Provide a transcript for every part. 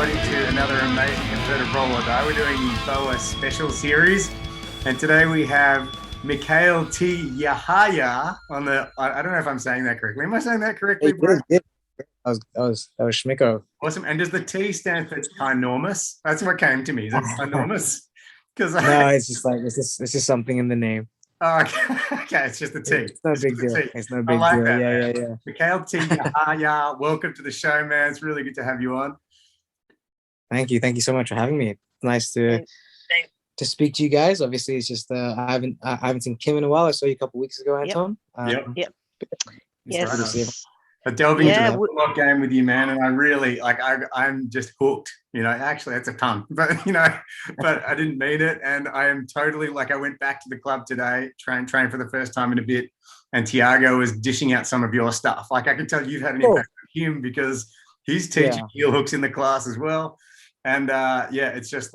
everybody, to another amazing episode of Roll or Die. We're doing the BOA special series, and today we have Mikael T. Yahaya on the. I don't know if I'm saying that correctly. Am I saying that correctly, Hey, bro? good. That was Schmicko. Awesome. And does the T stand for ginormous? That's what came to me. Is it ginormous? Because No, it's just something in the name. oh, okay, it's just the T. It's no It's big just the deal. T. It's no I big like deal. that, Yeah, man. yeah, yeah. Mikael T. Yahaya, welcome to the show, man. It's really good to have you on. Thank you so much for having me. It's nice to speak to you guys. Obviously, it's just I haven't seen Kim in a while. I saw you a couple weeks ago, Anton. Yep. Yep. It's good to see Yes. But delving into Yeah. the football game with you, man, and I really I'm just hooked. Actually, that's a pun, but but I didn't mean it, and I am totally I went back to the club today, train for the first time in a bit, and Tiago was dishing out some of your stuff. I can tell you've had an impact on him because he's teaching heel hooks in the class as well, and it's just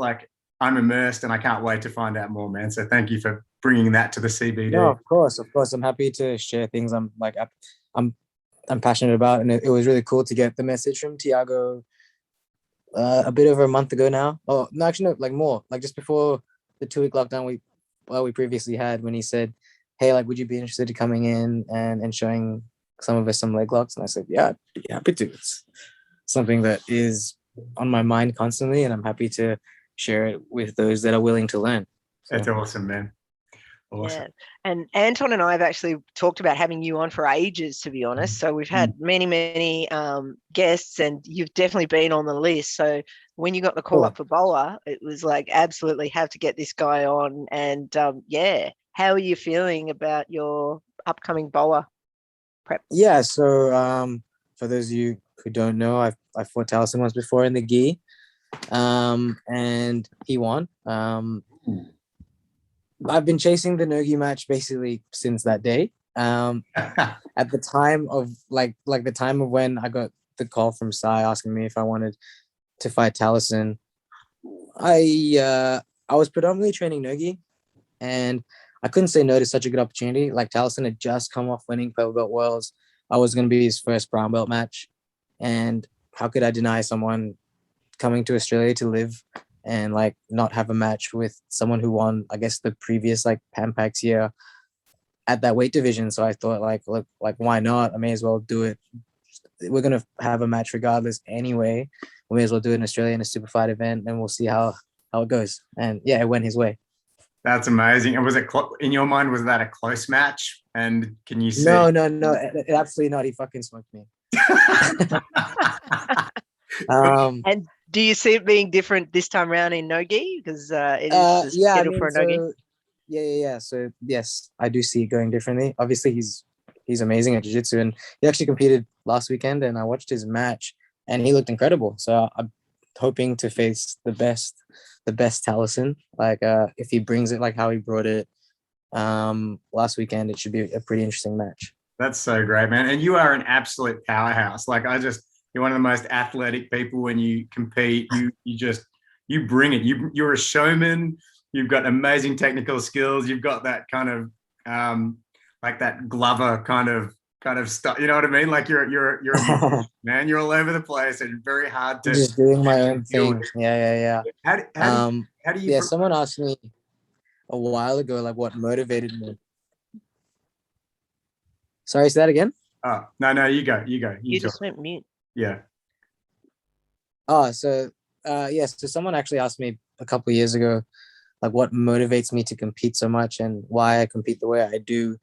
I'm immersed, and I can't wait to find out more, man. So thank you for bringing that to the CBD. No, of course. I'm happy to share things I'm passionate about, and it was really cool to get the message from Tiago a bit over a month ago now. Oh, no, actually, no, more, just before the 2-week lockdown we previously had, when he said, "Hey, would you be interested in coming in and showing some of us some leg locks?" And I said, "Yeah, I'd be happy to. It's something that is on my mind constantly, and I'm happy to share it with those that are willing to learn." So. That's awesome, man. Awesome. Yeah. And Anton and I have actually talked about having you on for ages, to be honest. So we've had many guests, and you've definitely been on the list. So when you got the call up for BOA, it was absolutely have to get this guy on. And how are you feeling about your upcoming BOA prep? Yeah, so for those of you who don't know, I fought Taliesin once before in the gi, and he won. I've been chasing the no-gi match basically since that day. At the time of the time of when I got the call from Sai asking me if I wanted to fight Taliesin, I was predominantly training no-gi, and I couldn't say no to such a good opportunity. Taliesin had just come off winning Purple Belt Worlds. I was going to be his first brown belt match, and how could I deny someone coming to Australia to live and not have a match with someone who won, I guess, the previous Pampax year at that weight division? So I thought, look, why not? I may as well do it. We're gonna have a match regardless anyway. We may as well do it in Australia in a Superfight event, and we'll see how it goes. And yeah, it went his way. That's amazing. And was it in your mind? Was that a close match? And can you see? No, absolutely not. He fucking smoked me. And do you see it being different this time around in no-gi? Because it is scheduled for a no-gi. Yeah. So yes, I do see it going differently. Obviously, he's amazing at jiu-jitsu, and he actually competed last weekend, and I watched his match, and he looked incredible. So I'm hoping to face the best Taliesin. If he brings it how he brought it last weekend, it should be a pretty interesting match. That's so great, man. And you are an absolute powerhouse. You're one of the most athletic people when you compete. You bring it. You're a showman. You've got amazing technical skills. You've got that kind of that Glover kind of stuff. You know what I mean? You're a man. You're all over the place, and very hard to just doing my own thing. Yeah. How do you? Yeah, someone asked me a while ago what motivated me. Sorry, say that again. Oh no, you go. You just went mute. Yeah. Oh, so so someone actually asked me a couple of years ago, what motivates me to compete so much and why I compete the way I do.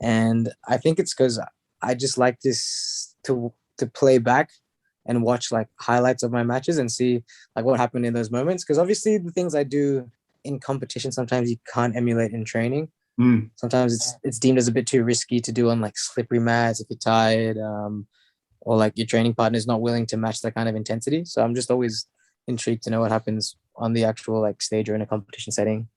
And I think it's because I just like this to play back and watch highlights of my matches and see what happened in those moments. Because obviously the things I do in competition, sometimes you can't emulate in training. Sometimes it's deemed as a bit too risky to do on slippery mats if you're tired, or your training partner is not willing to match that kind of intensity. So I'm just always intrigued to know what happens on the actual stage or in a competition setting.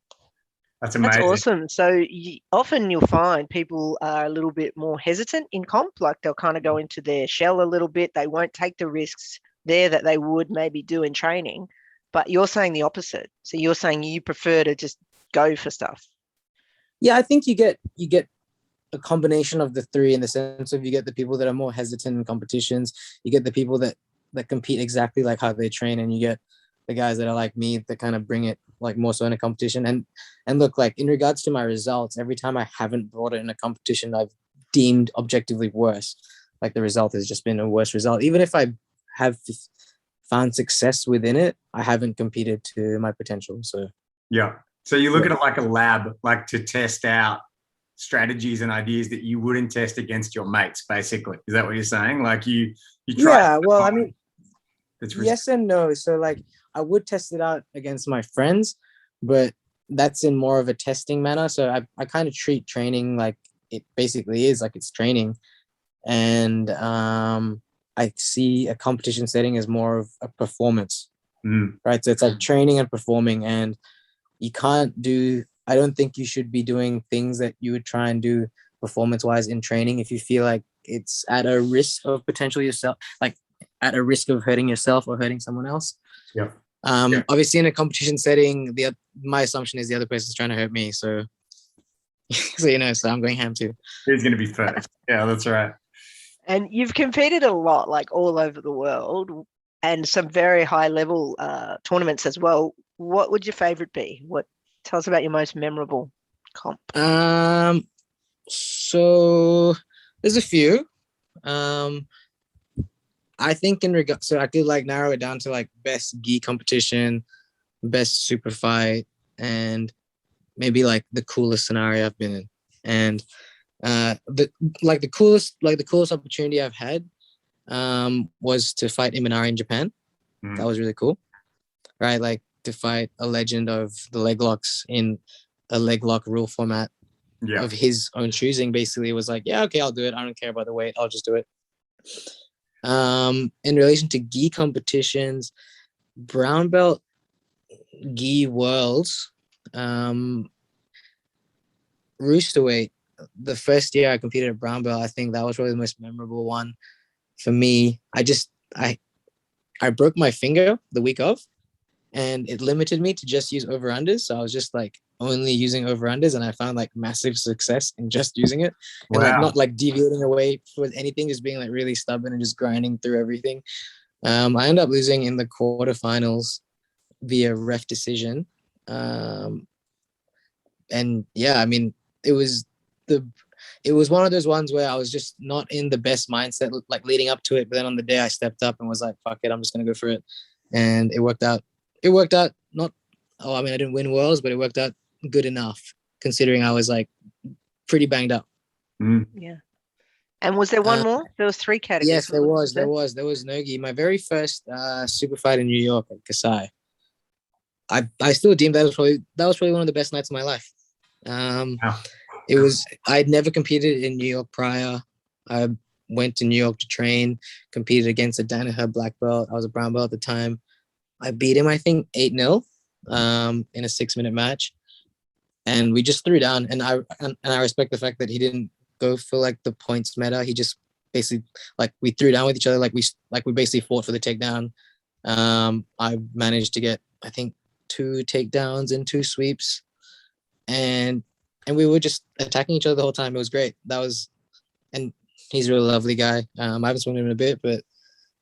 That's amazing. That's awesome. So often you'll find people are a little bit more hesitant in comp. They'll kind of go into their shell a little bit. They won't take the risks there that they would maybe do in training. But you're saying the opposite. So you're saying you prefer to just go for stuff. Yeah, I think you get a combination of the three, in the sense of you get the people that are more hesitant in competitions. You get the people that that compete exactly like how they train, and you get the guys that are like me that kind of bring it like more so in a competition. And look, like in regards to my results, every time I haven't brought it in a competition, I've deemed objectively worse. Like the result has just been a worse result. Even if I have found success within it, I haven't competed to my potential. So yeah. So you look at it like a lab, like to test out strategies and ideas that you wouldn't test against your mates, basically. Is that what you're saying? Like you try. yeah, well, I mean, It's yes and no. So like I would test it out against my friends, but that's in more of a testing manner. So I kind of treat training like it basically is, like it's training. And I see a competition setting as more of a performance, right? So it's like training and performing, and you can't do, I don't think you should be doing things that you would try and do performance wise in training if you feel like it's at a risk of potentially yourself, like at a risk of hurting yourself or hurting someone else. Yeah. Obviously in a competition setting, my assumption is the other person's trying to hurt me. So, so I'm going ham too. Who's going to be first? Yeah, that's right. And you've competed a lot, like all over the world, and some very high level tournaments as well. What would your favorite be? Tell us about your most memorable comp. So there's a few. I think so I could like narrow it down to like best gi competition, best super fight, and maybe like the coolest scenario I've been in. And the coolest opportunity I've had was to fight Imanari in Japan. That was really cool, right? Like to fight a legend of the leg locks in a leg lock rule format of his own choosing. Basically, it was like, yeah, okay, I'll do it. I don't care about the weight. I'll just do it. In relation to gi competitions, brown belt gi worlds, roosterweight. The first year I competed at brown belt, I think that was probably the most memorable one for me. I broke my finger the week of, and it limited me to just use over unders. So I was just like only using over unders, and I found like massive success in just using it. And like not like deviating away with anything, just being like really stubborn and just grinding through everything. I ended up losing in the quarterfinals via ref decision. And yeah, I mean, it was one of those ones where I was just not in the best mindset, like leading up to it. But then on the day I stepped up and was like, fuck it, I'm just going to go for it. And it worked out. I didn't win worlds, but it worked out good enough considering I was like pretty banged up. Yeah. And was there one more? There was 3 categories. Yes, there was Nogi. My very first super fight in New York at Kasai. I still deemed that was probably one of the best nights of my life. I'd never competed in New York prior. I went to New York to train, competed against a Danaher black belt. I was a brown belt at the time. I beat him, I think 8-0 in a 6-minute match. And we just threw down, and I respect the fact that he didn't go for like the points meta. He just basically like we threw down with each other, like we basically fought for the takedown. I managed to get, I think, 2 takedowns and 2 sweeps, and we were just attacking each other the whole time. It was great. And he's a really lovely guy. I haven't spoken to him in a bit, but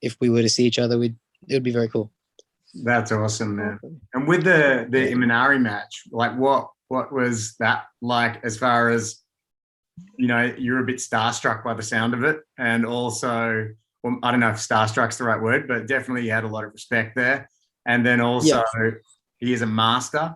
if we were to see each other, it would be very cool. That's awesome, man. And with the Imanari match, like what was that like as far as, you're a bit starstruck by the sound of it, and also, well, I don't know if starstruck's the right word, but definitely you had a lot of respect there. And then also he is a master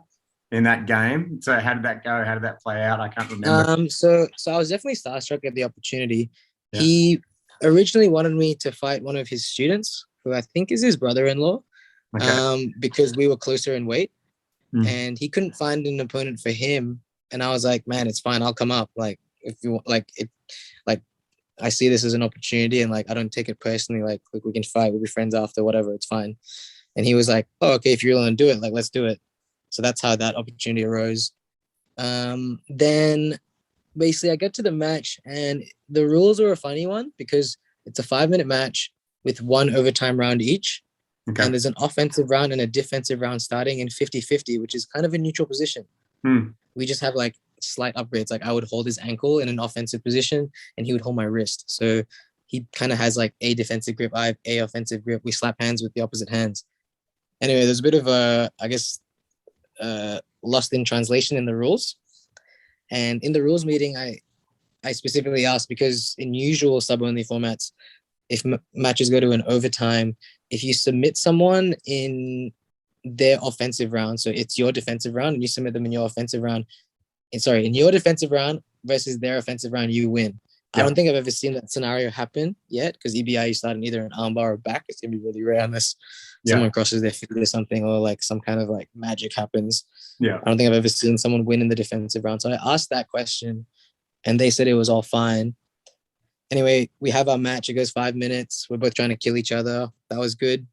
in that game. So how did that go? How did that play out? I can't remember. So I was definitely starstruck at the opportunity. Yeah. He originally wanted me to fight one of his students, who I think is his brother-in-law, because we were closer in weight, and he couldn't find an opponent for him. And I was like, man, it's fine. I'll come up. Like, if you want, like, I see this as an opportunity, and like, I don't take it personally. Like, we can fight. We'll be friends after, whatever. It's fine. And he was like, oh, okay, if you're willing to do it, like, let's do it. So that's how that opportunity arose. Then basically I got to the match, and the rules were a funny one because it's a 5-minute match with 1 overtime round each. Okay. And there's an offensive round and a defensive round starting in 50-50, which is kind of a neutral position. We just have like slight upgrades. Like I would hold his ankle in an offensive position and he would hold my wrist. So he kind of has like a defensive grip, I have a offensive grip. We slap hands with the opposite hands. Anyway, there's a bit of a, I guess, lost in translation in the rules. And in the rules meeting, I specifically asked, because in usual sub-only formats, if matches go to an overtime, if you submit someone in their offensive round, so it's your defensive round, and you submit them in your offensive round, in your defensive round versus their offensive round, you win. Yeah. I don't think I've ever seen that scenario happen yet, because EBI you start in either an armbar or back. It's gonna be really rare unless someone crosses their feet or something, or like some kind of like magic happens. Yeah, I don't think I've ever seen someone win in the defensive round. So I asked that question, and they said it was all fine. Anyway, we have our match. It goes 5 minutes. We're both trying to kill each other. That was good.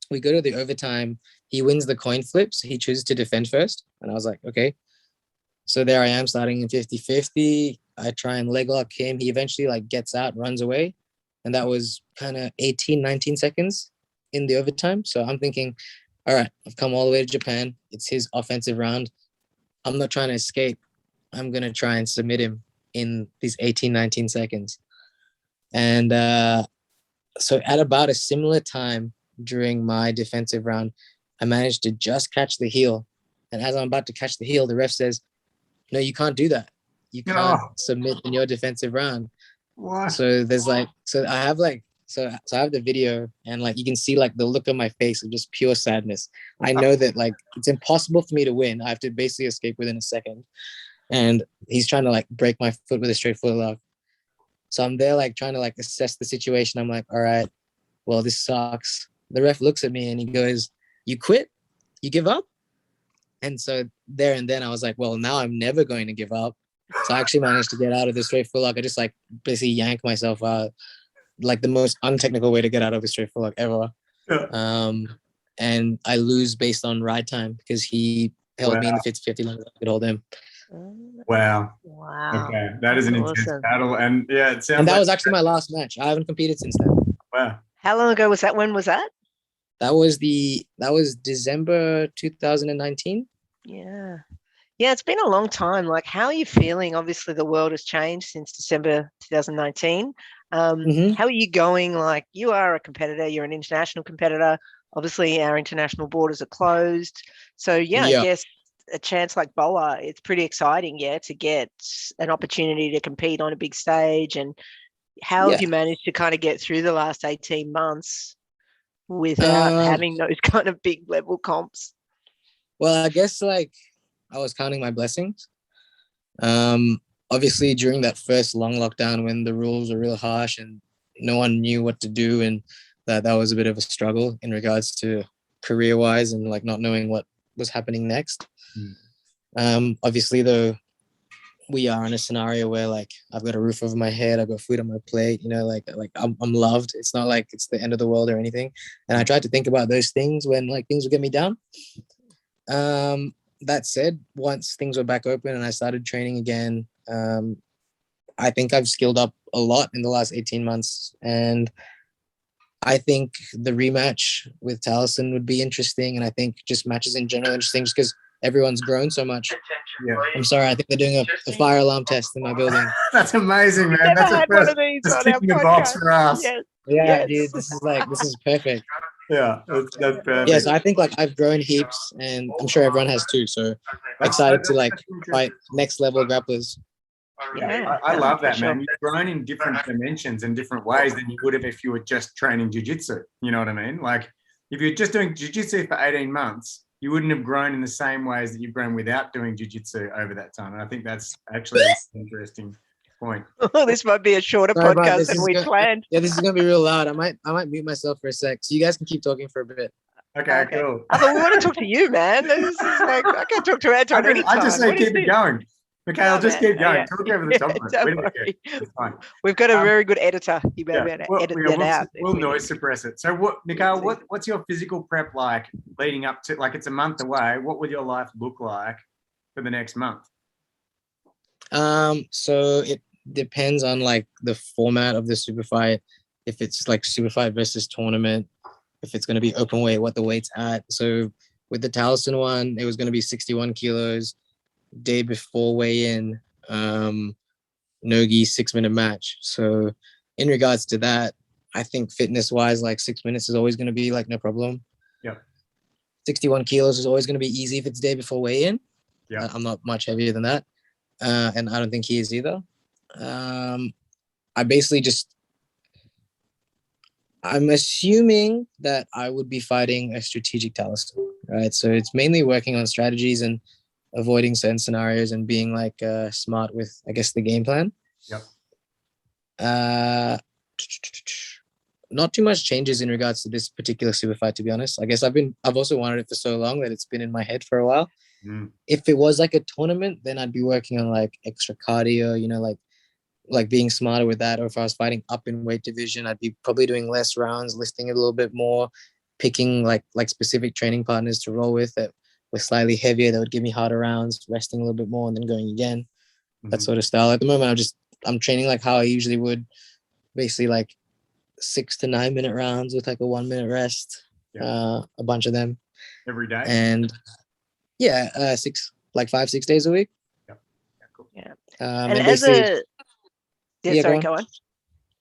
We go to the overtime. He wins the coin flip, so he chooses to defend first. And I was like, okay. So there I am starting in 50-50. I try and leg lock him. He eventually like gets out, runs away. And that was kind of 18, 19 seconds in the overtime. So I'm thinking, all right, I've come all the way to Japan. It's his offensive round. I'm not trying to escape. I'm going to try and submit him in these 18, 19 seconds. And so at about a similar time during my defensive round, I managed to just catch the heel. And as I'm about to catch the heel, the ref says, no, you can't do that. You can't submit in your defensive round. What? So there's like, so I have the video, and like you can see like the look on my face of just pure sadness. I know that like it's impossible for me to win. I have to basically escape within a second. And he's trying to like break my foot with a straight foot lock. So I'm there like trying to like assess the situation. I'm like, all right, well, this sucks. The ref looks at me and he goes, you quit? You give up? And so there and then I was like, well, now I'm never going to give up. So I actually managed to get out of the straight foot lock. I just like basically yanked myself out, like the most untechnical way to get out of a straight foot lock ever. Yeah. And I lose based on ride time because he held me in the 50-50 longer than I could hold him. Wow. Okay, that is an intense battle, and yeah, it sounds. And that was actually my last match. I haven't competed since then. Wow. How long ago was that? When was that? That was December 2019. Yeah. Yeah, it's been a long time. Like, how are you feeling? Obviously, the world has changed since December 2019. How are you going? Like, you are a competitor. You're an international competitor. Obviously, our international borders are closed. So, yeah. I guess a chance like BOA, it's pretty exciting, to get an opportunity to compete on a big stage. And how have you managed to kind of get through the last 18 months without having those kind of big level comps? Well, I guess like I was counting my blessings. Obviously during that first long lockdown when the rules were real harsh and no one knew what to do, and that was a bit of a struggle in regards to career-wise and like not knowing what was happening next. Obviously though, we are in a scenario where like I've got a roof over my head, I've got food on my plate, like I'm loved. It's not like it's the end of the world or anything. And I tried to think about those things when like things would get me down. That said, once things were back open and I started training again, I think I've skilled up a lot in the last 18 months. And I think the rematch with Taliesin would be interesting. And I think just matches in general interesting just because everyone's grown so much. Yeah. I'm sorry, I think they're doing a fire alarm test in my building. That's amazing, man. That's the first just ticking the box for us. Dude, this is perfect. Yeah, that's perfect. Yeah, so I think like I've grown heaps, and I'm sure everyone has too. So excited to like fight next level grapplers. Yeah, I love that, man. You've grown in different dimensions and different ways than you would have if you were just training jiu-jitsu. You know what I mean? Like if you're just doing jiu-jitsu for 18 months, you wouldn't have grown in the same ways that you've grown without doing jiu-jitsu over that time. And I think that's actually an interesting point. Oh, this might be a shorter podcast than we planned. Yeah, this is gonna be real loud. I might mute myself for a sec, so you guys can keep talking for a bit. Okay. Cool. But we want to talk to you, man. This is like I can't talk to Anton anytime. I just say keep it going. Mikael, just keep going. Talk over the top of it. It's fine. We've got a very good editor. You better be able to edit that out. We'll noise suppress it. So what, Mikael, what's your physical prep like leading up to, like it's a month away, what would your life look like for the next month? So it depends on like the format of the Superfight. If it's like Superfight versus tournament, if it's going to be open weight, what the weight's at. So with the Taliesin one, it was going to be 61 kilos. Day before weigh-in, Nogi 6-minute match. So in regards to that, I think fitness wise, like 6 minutes is always going to be like no problem. Yep. 61 kilos is always going to be easy if it's day before weigh-in. Yeah. I'm not much heavier than that. And I don't think he is either. I basically just, I'm assuming that I would be fighting a strategic Talisman, right? So it's mainly working on strategies and avoiding certain scenarios and being like smart with, I guess, the game plan. Yep. Not too much changes in regards to this particular super fight, to be honest. I guess I've also wanted it for so long that it's been in my head for a while. If it was like a tournament, then I'd be working on like extra cardio, you know, like being smarter with that. Or if I was fighting up in weight division, I'd be probably doing less rounds, lifting it a little bit more, picking like specific training partners to roll with that were slightly heavier, that would give me harder rounds, resting a little bit more and then going again. That sort of style. At the moment, I'm training like how I usually would, basically like 6 to 9 minute rounds with like a 1 minute rest. A bunch of them every day. And 5-6 days a week. Yeah, cool. Yeah. And as a sorry, go on.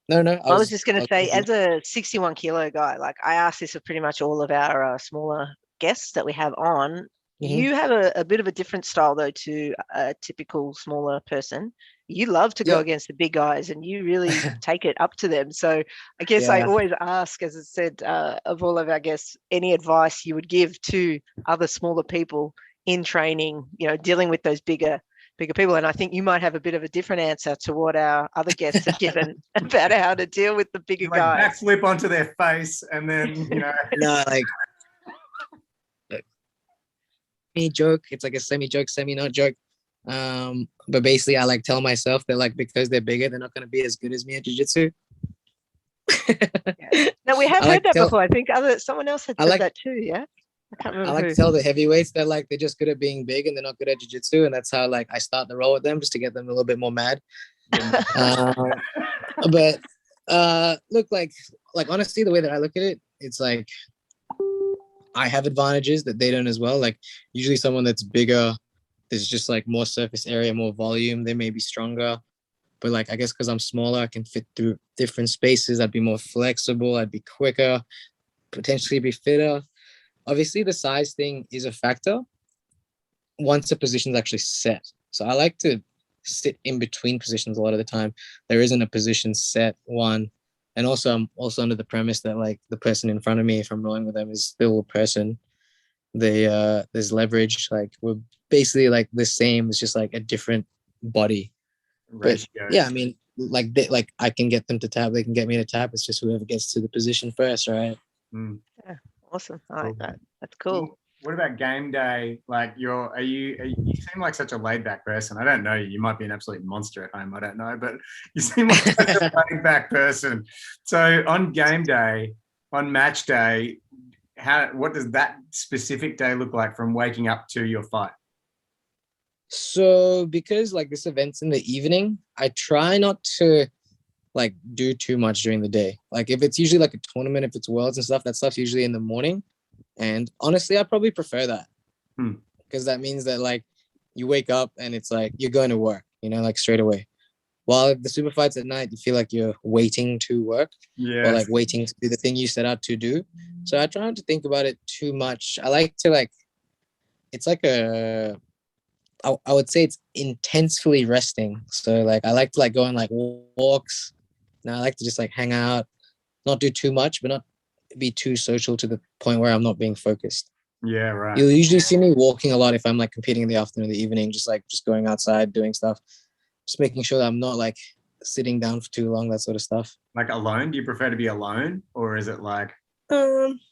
No, I was just going to say, as a 61 kilo guy, like I asked this of pretty much all of our smaller guests that we have on. You have a bit of a different style though to a typical smaller person. You love to go against the big guys and you really take it up to them. So I guess I always ask, as I said, of all of our guests, any advice you would give to other smaller people in training, you know, dealing with those bigger people. And I think you might have a bit of a different answer to what our other guests have given about how to deal with the bigger guys. Backflip onto their face and then, you know. No, like joke. It's like a semi-joke, semi-not joke. But basically I like tell myself that like because they're bigger, they're not going to be as good as me at jiu-jitsu. No, we have heard that before. I think someone else had said that too. Yeah, I can't remember. I like to tell the heavyweights that like they're just good at being big and they're not good at jiu-jitsu, and that's how like I start the roll with them, just to get them a little bit more mad. But look, like honestly, the way that I look at it, it's like I have advantages that they don't as well. Like usually someone that's bigger, there's just like more surface area, more volume. They may be stronger, but like, I guess because I'm smaller, I can fit through different spaces. I'd be more flexible. I'd be quicker, potentially be fitter. Obviously the size thing is a factor once a position's actually set. So I like to sit in between positions a lot of the time. There isn't a position set one. And also I'm also under the premise that like the person in front of me, if I'm rolling with them, is still a person. There's leverage. Like we're basically like the same. It's just like a different body. But yeah, I mean, like I can get them to tap. They can get me to tap. It's just whoever gets to the position first, right? Yeah, awesome. I like that. That's cool. What about game day? Like you seem like such a laid back person. I don't know you. You might be an absolute monster at home. I don't know, but you seem like such a laid back person. So on game day, on match day, what does that specific day look like from waking up to your fight? So because like this event's in the evening, I try not to like do too much during the day. Like if it's usually like a tournament, if it's worlds and stuff, that stuff's usually in the morning. And honestly, I probably prefer that because that means that like you wake up and it's like you're going to work, you know, like straight away. While if the super fights at night, you feel like you're waiting to work or like waiting to do the thing you set out to do. So I try not to think about it too much. I like to like, it's like I would say it's intensely resting. So like I like to like go on like walks. Now I like to just like hang out, not do too much, but not be too social to the point where I'm not being focused. Yeah, right. You'll usually see me walking a lot if I'm like competing in the afternoon or the evening, just going outside, doing stuff, just making sure that I'm not like sitting down for too long, that sort of stuff. Like alone? Do you prefer to be alone, or is it like? It's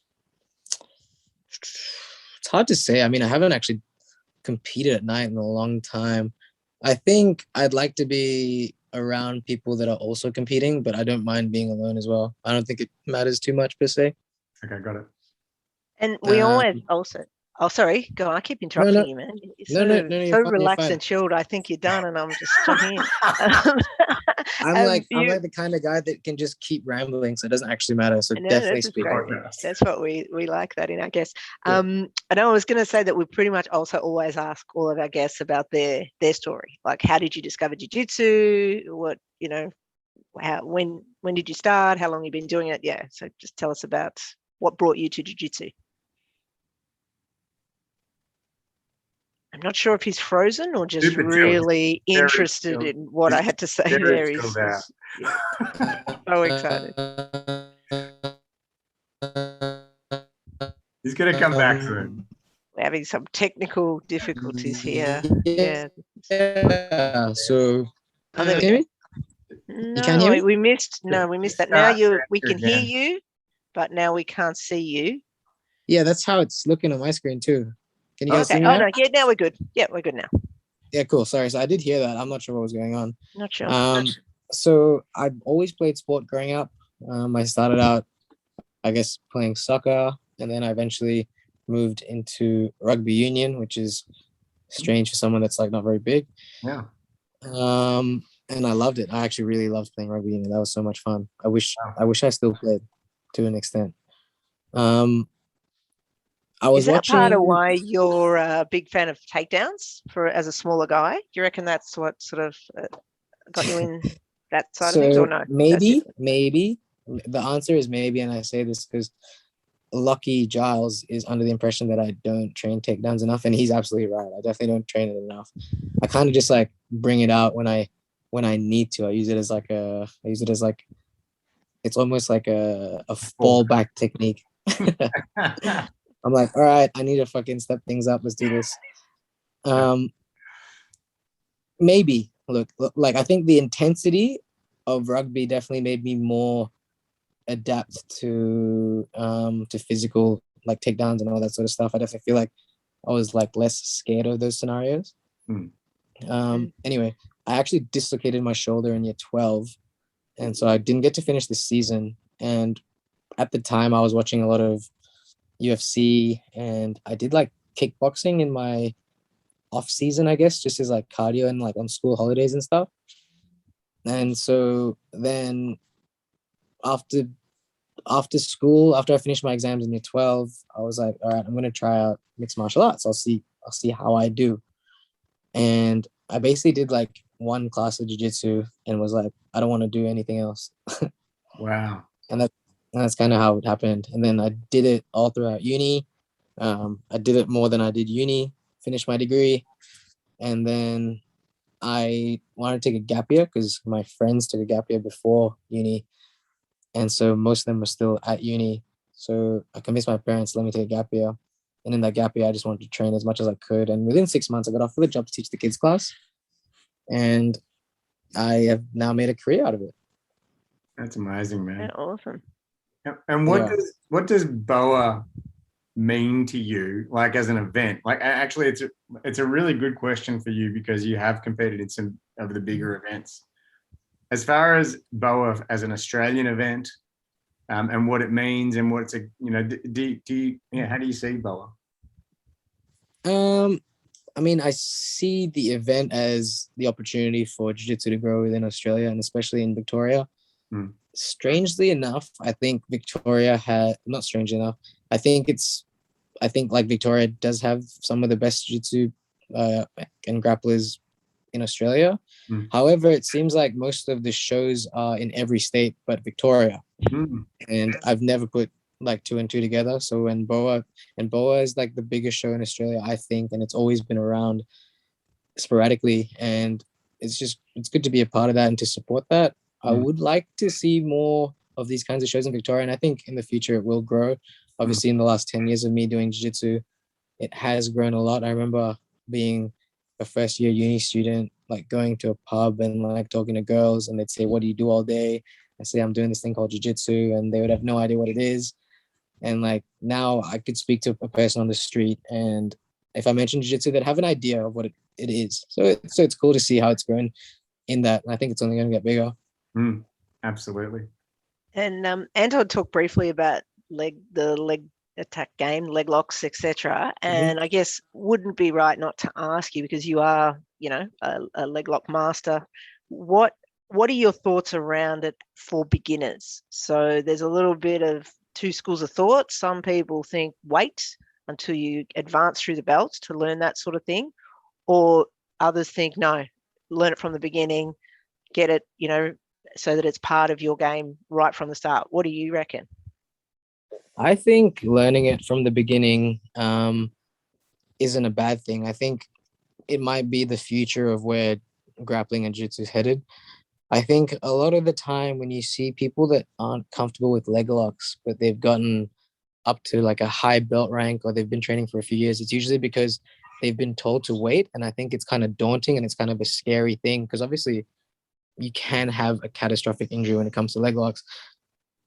hard to say. I mean, I haven't actually competed at night in a long time. I think I'd like to be around people that are also competing, but I don't mind being alone as well. I don't think it matters too much per se. Okay, got it. And we always also, sorry, go on. I keep interrupting you, man. You're so relaxed and chilled. I think you're done, and I'm just jumping in. I'm like the kind of guy that can just keep rambling, so it doesn't actually matter. So definitely speak. That's what we like that in our guests. I know I was going to say that we pretty much also always ask all of our guests about their story. Like, how did you discover jiu-jitsu? What, you know, when did you start? How long you been doing it? Yeah. So just tell us about what brought you to jiu-jitsu. I'm not sure if he's frozen or just Super chilled. really Very interested chilled. in what I had to say Very there. chilled out. Yeah, so excited. He's gonna come back soon. We're having some technical difficulties here. Yeah. Yeah. So, Oh, there we can you hear go. me? You No, can't hear me? we missed that. Now we can hear Again. you, but now we can't see you. Yeah, that's how it's looking on my screen too. Can you guys Okay. see me Oh now? no, yeah, now we're good. Yeah, we're good now. Yeah, cool. Sorry. So I did hear that. I'm not sure what was going on. Not sure. So I've always played sport growing up. I started out, I guess, playing soccer, and then I eventually moved into rugby union, which is strange for someone that's like not very big. Yeah. And I loved it. I actually really loved playing rugby union. That was so much fun. I wish I still played to an extent. I was Is that watching. part of why you're a big fan of takedowns as a smaller guy? Do you reckon that's what sort of got you in that side of things, or no? Maybe. The answer is maybe, and I say this because Lucky Giles is under the impression that I don't train takedowns enough, and he's absolutely right. I definitely don't train it enough. I kind of just like bring it out when I need to. I use it as it's almost like a fallback technique. I'm like, all right, I need to fucking step things up. Let's do this. Maybe look, like I think the intensity of rugby definitely made me more adapt to physical like takedowns and all that sort of stuff. I definitely feel like I was like less scared of those scenarios. Anyway, I actually dislocated my shoulder in year 12, and so I didn't get to finish the season. And at the time, I was watching a lot of UFC, and I did like kickboxing in my off season, I guess, just as like cardio and like on school holidays and stuff. And so then after school, after I finished my exams in year 12, I was like, all right, I'm gonna try out mixed martial arts. I'll see how I do. And I basically did like one class of jiu-jitsu and was like, I don't want to do anything else. Wow. And that's kind of how it happened. And then I did it all throughout uni. I did it more than I did uni, finished my degree. And then I wanted to take a gap year because my friends took a gap year before uni. And so most of them were still at uni. So I convinced my parents to let me take a gap year. And in that gap year, I just wanted to train as much as I could. And within 6 months, I got offered the job to teach the kids class. And I have now made a career out of it. That's amazing, man. Yeah, awesome. And what does BOA mean to you, like as an event? Like actually, it's a really good question for you because you have competed in some of the bigger events. As far as BOA as an Australian event, and what it means and what it's how do you see BOA? I mean, I see the event as the opportunity for jiu-jitsu to grow within Australia and especially in Victoria. Strangely enough, I think Victoria not strangely enough, I think like Victoria does have some of the best jiu-jitsu and grapplers in Australia. However, it seems like most of the shows are in every state but Victoria. And I've never put like 2 and 2 together. So when BOA is like the biggest show in Australia, I think, and it's always been around sporadically, and it's good to be a part of that and to support that. I would like to see more of these kinds of shows in Victoria, and I think in the future it will grow. Obviously, in the last 10 years of me doing jiu-jitsu, it has grown a lot. I remember being a first year uni student, like going to a pub and like talking to girls, and they'd say, "What do you do all day?" I say, "I'm doing this thing called jiu-jitsu," and they would have no idea what it is. And like now I could speak to a person on the street, and if I mention jiu-jitsu, they'd have an idea of what it is. So it's cool to see how it's grown in that. And I think it's only going to get bigger. Absolutely. And Anton talked briefly about the leg attack game, leg locks, etc. And I guess wouldn't be right not to ask you, because you are, a leg lock master. What are your thoughts around it for beginners? So there's a little bit of two schools of thought. Some people think wait until you advance through the belt to learn that sort of thing, or others think no, learn it from the beginning, get it, so that it's part of your game right from the start? What do you reckon? I think learning it from the beginning isn't a bad thing. I think it might be the future of where grappling and jiu-jitsu is headed. I think a lot of the time when you see people that aren't comfortable with leg locks, but they've gotten up to like a high belt rank or they've been training for a few years, it's usually because they've been told to wait. And I think it's kind of daunting and it's kind of a scary thing because obviously you can have a catastrophic injury when it comes to leg locks.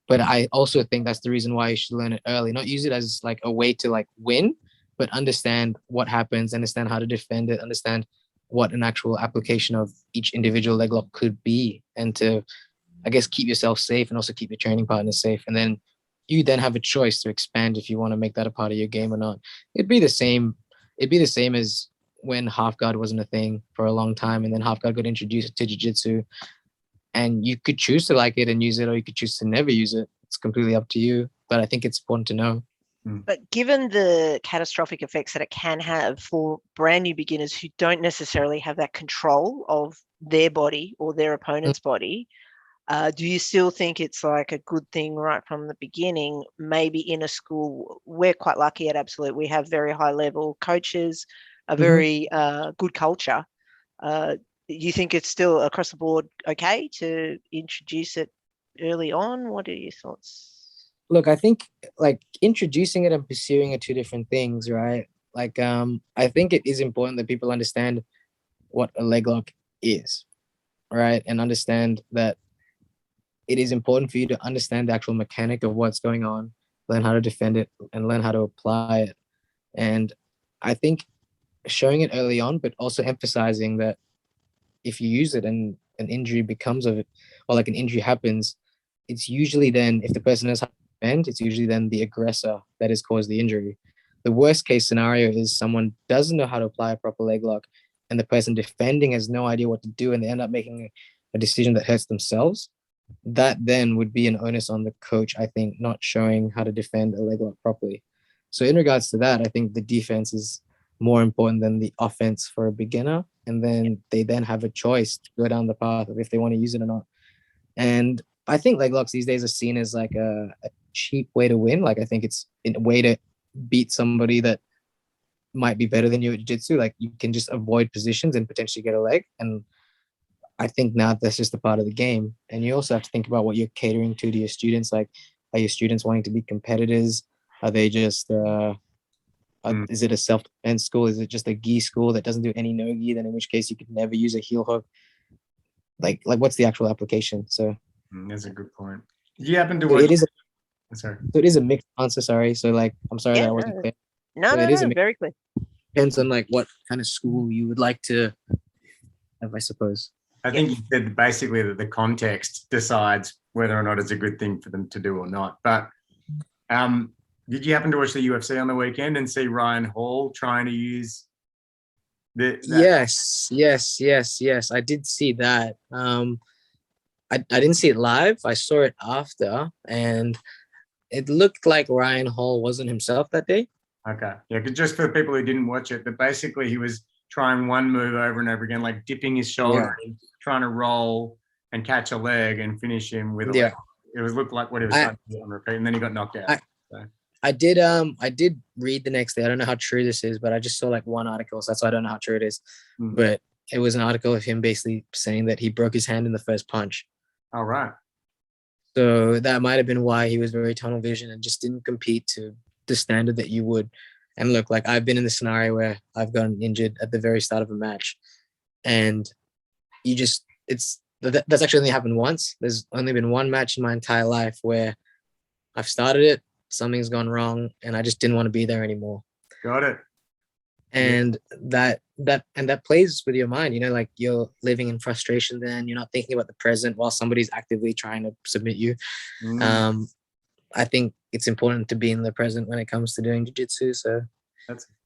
But I also think that's the reason why you should learn it early, not use it as like a way to like win, but understand what happens, understand how to defend it, understand what an actual application of each individual leg lock could be, and to, I guess, keep yourself safe and also keep your training partners safe. And then you then have a choice to expand if you want to make that a part of your game or not. It'd be the same. It'd be the same as when half guard wasn't a thing for a long time, and then half guard got introduced to jiu-jitsu. And you could choose to like it and use it, or you could choose to never use it. It's completely up to you. But I think it's important to know. But given the catastrophic effects that it can have for brand new beginners who don't necessarily have that control of their body or their opponent's body, do you still think it's like a good thing right from the beginning? Maybe in a school, we're quite lucky at Absolute. We have very high level coaches, a very good culture. You think it's still across the board okay to introduce it early on? What are your thoughts? Look, I think like introducing it and pursuing are two different things, right? Like, I think it is important that people understand what a leg lock is, right? And understand that it is important for you to understand the actual mechanic of what's going on, learn how to defend it, and learn how to apply it. And I think showing it early on, but also emphasizing that if you use it and an injury becomes of it, or like an injury happens, it's usually then, if the person knows how to defend, it's usually then the aggressor that has caused the injury. The worst case scenario is someone doesn't know how to apply a proper leg lock and the person defending has no idea what to do and they end up making a decision that hurts themselves. That then would be an onus on the coach, I think, not showing how to defend a leg lock properly. So in regards to that, I think the defense is more important than the offense for a beginner. And then they then have a choice to go down the path of if they want to use it or not. And I think leg locks these days are seen as like a cheap way to win. Like I think it's a way to beat somebody that might be better than you at jiu-jitsu. Like you can just avoid positions and potentially get a leg. And I think now that's just a part of the game. And you also have to think about what you're catering to your students. Like, are your students wanting to be competitors? Are they just, is it a self-defense school? Is it just a gi school that doesn't do any no gi? Then in which case you could never use a heel hook. Like what's the actual application? So that's a good point. Did you happen to so watch? it is. Sorry. So it is a mixed answer. Sorry. So like, I'm sorry that I wasn't clear. No, So no, it is no, very clear. Depends on like what kind of school you would like to have, I suppose. I think you said basically that the context decides whether or not it's a good thing for them to do or not. But did you happen to watch the UFC on the weekend and see Ryan Hall trying to use Yes. I did see that. I didn't see it live. I saw it after, and it looked like Ryan Hall wasn't himself that day. Okay. Yeah, because just for the people who didn't watch it, but basically he was trying one move over and over again, like dipping his shoulder, trying to roll and catch a leg and finish him with a leg. It looked like what he was trying to do on repeat, and then he got knocked out. I did read the next day. I don't know how true this is, but I just saw like one article, so that's why I don't know how true it is. But it was an article of him basically saying that he broke his hand in the first punch. All right. So that might have been why he was very tunnel vision and just didn't compete to the standard that you would. And look, like I've been in the scenario where I've gotten injured at the very start of a match, and that's actually only happened once. There's only been one match in my entire life where I've started it, something's gone wrong, and I just didn't want to be there anymore. Got it. And that plays with your mind, like you're living in frustration, then you're not thinking about the present while somebody's actively trying to submit you. I think it's important to be in the present when it comes to doing jiu-jitsu. So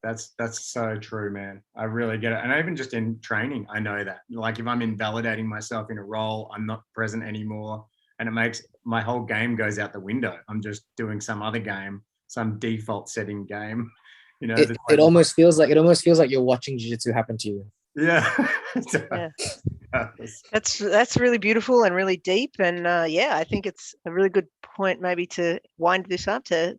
that's so true, man. I really get it. And even just in training, I know that. Like if I'm invalidating myself in a role, I'm not present anymore. And it makes my whole game goes out the window. I'm just doing some other game, some default setting game. It almost feels like you're watching jiu-jitsu happen to you. Yeah. Yeah. That's really beautiful and really deep. And yeah, I think it's a really good point maybe to wind this up to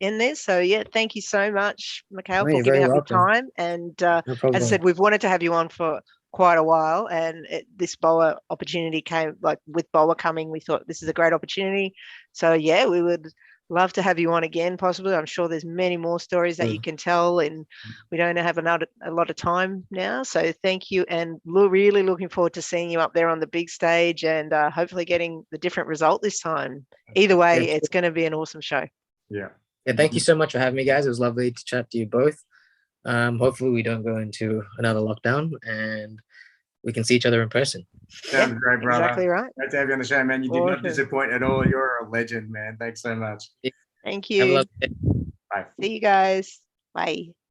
end there. So yeah, thank you so much, Mikael, No, for you're giving very up your welcome. time. And No as I problem. said, we've wanted to have you on for quite a while, and this BOA opportunity came, like with BOA coming, we thought this is a great opportunity. So yeah, we would love to have you on again, possibly. I'm sure there's many more stories that you can tell, and we don't have a lot of time now. So thank you, and really looking forward to seeing you up there on the big stage, and hopefully getting the different result this time. Either way, it's going to be an awesome show. Yeah. Yeah, thank you so much for having me, guys. It was lovely to chat to you both. Hopefully we don't go into another lockdown and we can see each other in person. Sounds great, brother. Exactly right. Great to have you on the show, man. You did not disappoint at all. You're a legend, man. Thanks so much. Thank Have a you. lovely day. Bye. See you guys. Bye.